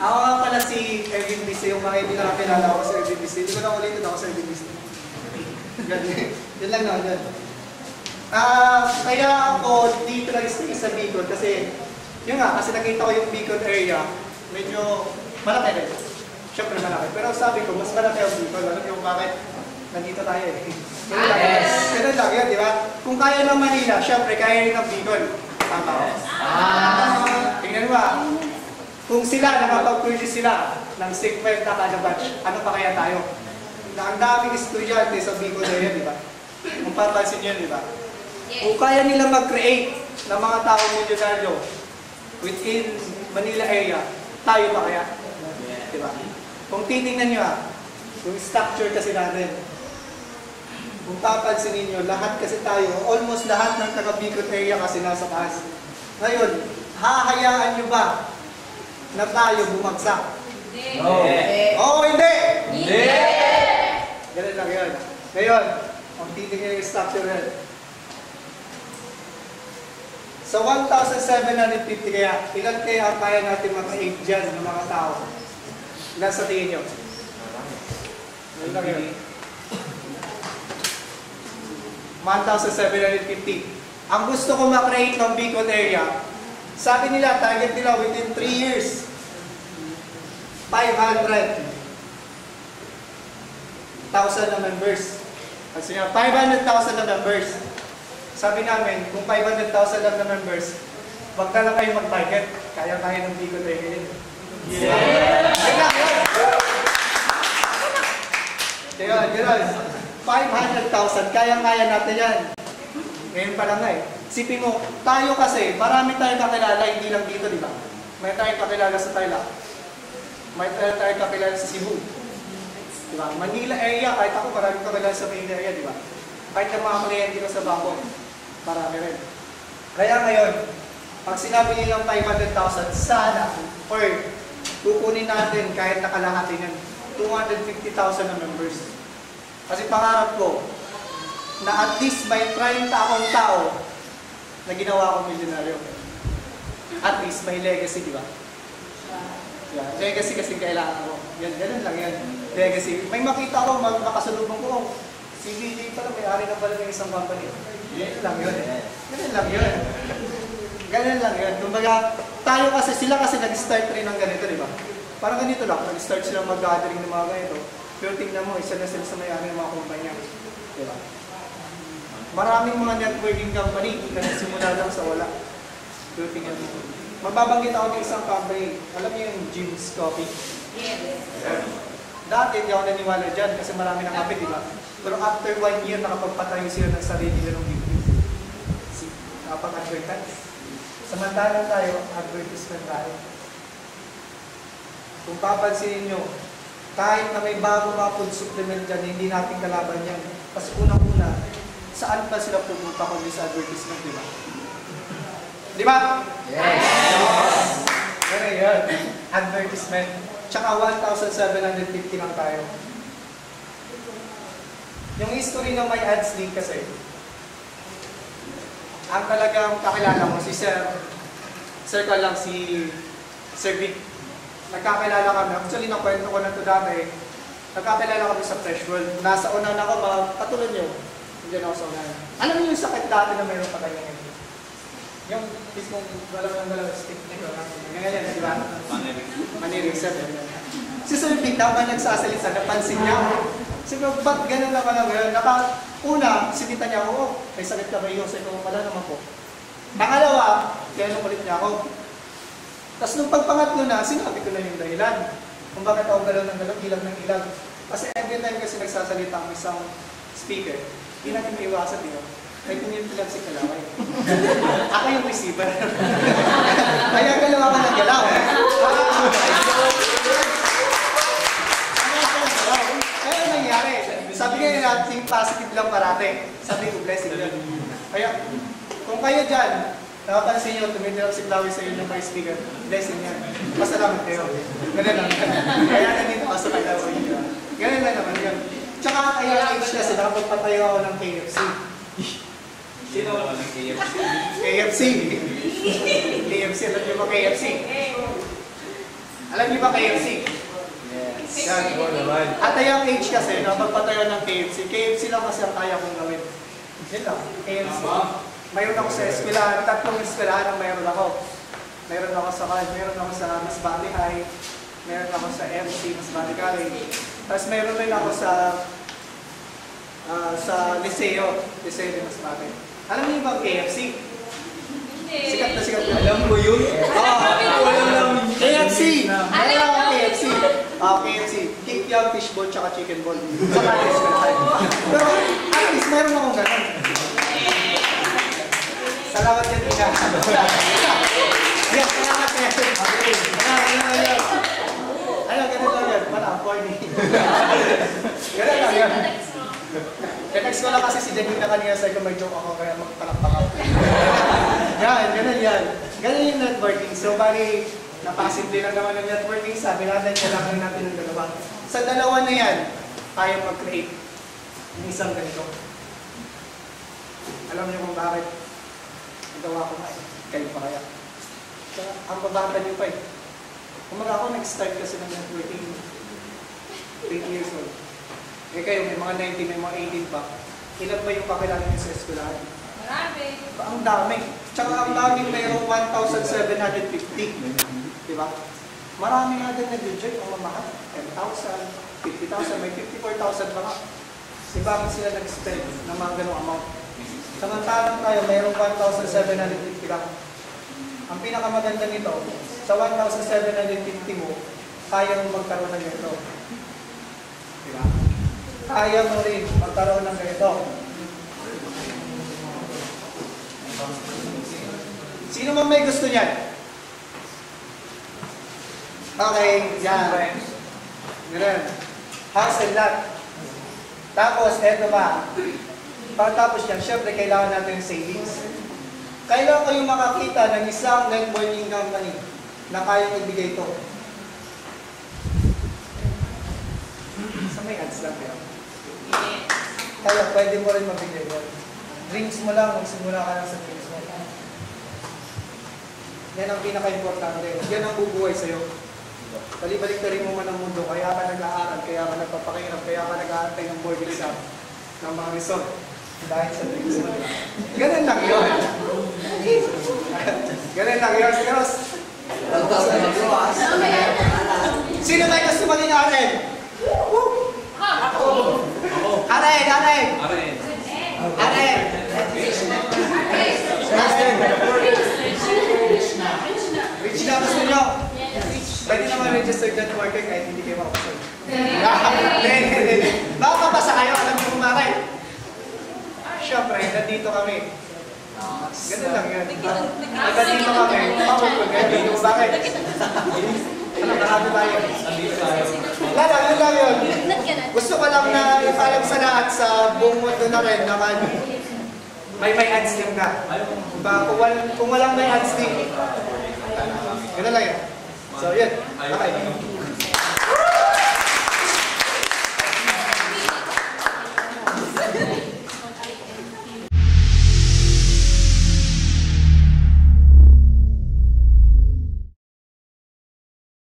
Ako nga pala si Erwin Bise, yung mga hindi nakakilala ako sa Erwin Bise. Hindi ko na ulitin ako sa Erwin Bise. Yun lang naman yun. Kaya ako dito nag-stay sa Bicol kasi yun nga, kasi nakita ko yung Bicol area, medyo malaki rin. Siyempre malaki. Pero sabi ko, mas malaki ang Bicol. Alam niyo bakit? Nandito tayo eh. Ganun lang yun, di ba? Kung kaya ng Manila, siyempre kaya rin ng Bicol. Tama ko. Tingnan mo kung sila, nakapag-produce sila ng 50 kada batch, ano pa kaya tayo? Na ang daming estudyante sa Bicol area, di ba? Kung papansin nyo, di ba? Kung kaya nila mag-create ng mga taong milyonaryo within Manila area, tayo pa kaya? Di ba? Kung titingnan nyo yung structure kasi natin, kung papansin ninyo, lahat kasi tayo, almost lahat ng taga-Bicol area kasi nasa taas. Ngayon, hahayaan nyo ba na tayo bumagsak? Hindi. Oo, hindi! Hindi! Ganun lang yun. Ngayon, kung titingnan yung structure yan. Sa 1,750 kaya, ilan kaya ang kaya natin maka-8 dyan ng mga tao? Ilan sa tingin nyo? Ganun lang yun. 1,750. Ang gusto ko ma-create ng Bicol area, sabi nila, target nila within 3 years, 500,000 na members. Kasi nga, 500,000 na members. Sabi namin, kung 500,000 lang na members, wag na lang kayo mag-target. Kaya-kaya ng Bicol area yun. Yeah! Yun. 500,000, kaya-kaya natin yan. Ngayon pa lang Sipin mo, tayo kasi, marami tayong kakilala, hindi lang dito, di ba? May tayong kakilala sa Tarlac. May tayong kakilala sa Cebu. Di ba? Manila area, kahit ako, maraming kakilala sa Manila area, di ba? Kahit ang mga kliyente ko sa bangko, marami rin. Kaya ngayon, pag sinabi nilang 500,000, sana, or kukunin natin kahit nakalahati ng 250,000 na members. Kasi pangarap ko, na at least may 30 akong tao na ginawa akong milyonaryo. At least may legacy, di ba? Yeah, legacy kasi kailangan ko. Yan, ganun lang yan. Legacy. May makita ko, makasalubong ko, si DJ pala, may-ari na pala ng isang company. Ganun lang yun. Ganun lang yun. Ganun lang yun. Kumbaga, tayo kasi, sila kasi nag-start rin ng ganito, di ba? Parang ganito lang, nag-start sila mag-gathering ng mga ganito. Pero tingnan mo, isa na sila sa may-ari ng mga kumpanya. Di ba? Maraming mga networking company na nagsimula lang sa wala. Pero tingnan mo. Magbabanggit ako ng isang company. Alam niyo yung Jim's Coffee? Yes. Dati hindi ako naniwala dyan kasi marami ng kape, di ba? Pero after 1 year, nakapagpatayo sila ng sarili nila ng business. Nakapag-advertise. Samantalang tayo, advertisement tayo. Kung papansinin nyo, kahit na may bago mga food supplement dyan, hindi natin kalaban yan. Kasi unang-una, saan pa sila pupunta kundi sa advertisement, di ba? Di ba? Yes! Ganun yun. Advertisement. Tsaka 1,750 lang tayo. Yung history ng My Ads Link kasi, ang talagang kakilala mo, si Sir ka lang, si Sir Vic. Nagkakilala kami. Actually, nakwento ko na ito dati. Nagkakilala kami sa Fresh World. Nasa una na ako, katulad nyo. Hindi na ako sa una. Alam niyo yung sakit dati na mayroon pa ganyan. Yung mismong dalawang stick nito. Ganyan, di ba? Maniriksat. Si Sir Vic, habang nagsasalita, napansin niya. Sabi ko, ba't ganun naman ang gano'n? Una, sinita niya ako, may sakit ka ba iyo? Sabi ko, wala naman po. Pangalawa, kaya nung ulit niya ako. Tapos nung pagpangatlo na, sinabi ko na yung dahilan. Kung bakit ako galaw ng galaw, ilag ng ilag. Kasi every time kasi nagsasalita ang isang speaker, hindi natin may iwasan, di ba? May community lang si Kalaway. Ako yung receiver. Kaya galaw ako ng galaw. Kaya nangyari. Sabi nga natin, positive lang parate. Sabi ko, blessing yan. Kaya, kung kayo dyan, nakapansin nyo, tumitirap si Chloe sa inyo may speaker. Blessing yan. Pasalamat kayo. Ganun lang. Kaya nandito ako sa Kalaway. Ganun lang naman yun. Tsaka kaya age kasi nakapagpatayo ako ng KFC. Sino? KFC. KFC. KFC. Alam niyo ba KFC? Alam niyo ba KFC? Yes. Yan. Oo naman. At yung age kasi, no, magpatayo ng KFC. KFC lang kasi ang kaya kong gawin. Yun lang, KFC. Mayroon ako sa eskwelahan, 3 eskwelahan ang mayroon ako. Mayroon ako sa Masbate High, mayroon ako sa MC, Masbate College. Tapos mayroon rin ako sa Liceo de Masbate. Alam niyo ba ang KFC? Sikat na sikat. Alam mo yun? Alam namin. KFC! Mayroon ako KFC. KFC. Kikiam, fishball, tsaka chicken ball. Sa mga eskwelahan. Pero at least mayroon akong ganun. Salamat yan, Ina. Yes, salamat yan. Ayun, ganun lang yan. Wala, corny. Ganun lang yan. Next ko lang kasi si Janina kanina sabi ko may joke ako kaya magpalakpak ako. Yan, ganun yan. Ganun yung networking. So, bali, napasimple lang naman ng networking. Sabi natin, kailangan natin ng dalawa. Sa dalawa na yan, tayo mag-create ng isang ganito. Alam niyo kung bakit? Nagawa ko nga eh. Kayo pa kaya? So, ang babata niyo pa eh. Kumaga ako, nag-start kasi ng networking 20 years old. Eh kayo, may mga 19, may mga 18 pa. Ilan ba yung kakilala niyo sa eskwelahan? Marami. Ang dami. Tsaka ang daming mayroong 1,750. Diba? Marami nga din nag-join ang mamahal. 10,000, 50,000, may 54,000 pa nga. Diba sila nag-spend ng mga ganong amount? Samantalang tayo, mayroong 1,750 lang. Ang pinakamaganda nito, sa 1,750 mo, kaya mo magkaroon ng ganito. Diba? Kaya mo rin magkaroon ng ganito. Sino man may gusto niyan? Okay, yan. Ganun. House and lot. Tapos, eto ba? Pagkatapos yan, syempre kailangan natin yung savings. Kailangan kayong makakita ng isang networking company na kayang ibigay ito. Sa may ads lang yun. Kaya pwede mo rin mabigay yun. Drinks mo lang, magsimula ka lang sa drinks mo. Yan ang pinaka-importante. Yan ang bubuhay sa'yo. Balik-balik na rin mo man ang mundo, kaya ka nag-aaral, kaya ka nagpapakairam, kaya ka nag-aantay ng board exam, ng mga result. Dahil sa drinks mo. Ganun lang yun. Ganun lang yun. Pero, sino may gusto maging atin? Ako. Atin, atin. Atin. Rich na gusto nyo? Pwede naman registered networker kahit hindi kayo makapasal. Baka papasa kayo, alam niyo kung bakit? Siyempre, nandito kami. Ganun lang yan. Nandito kami. Nandito kung bakit? Ano, marami tayo. Wala lang yun. Gusto ko lang na ipalam sa lahat sa buong mundo na rin naman. May ads din ka. Kung walang may ads din. Ganun lang yan. So, yun. Okay.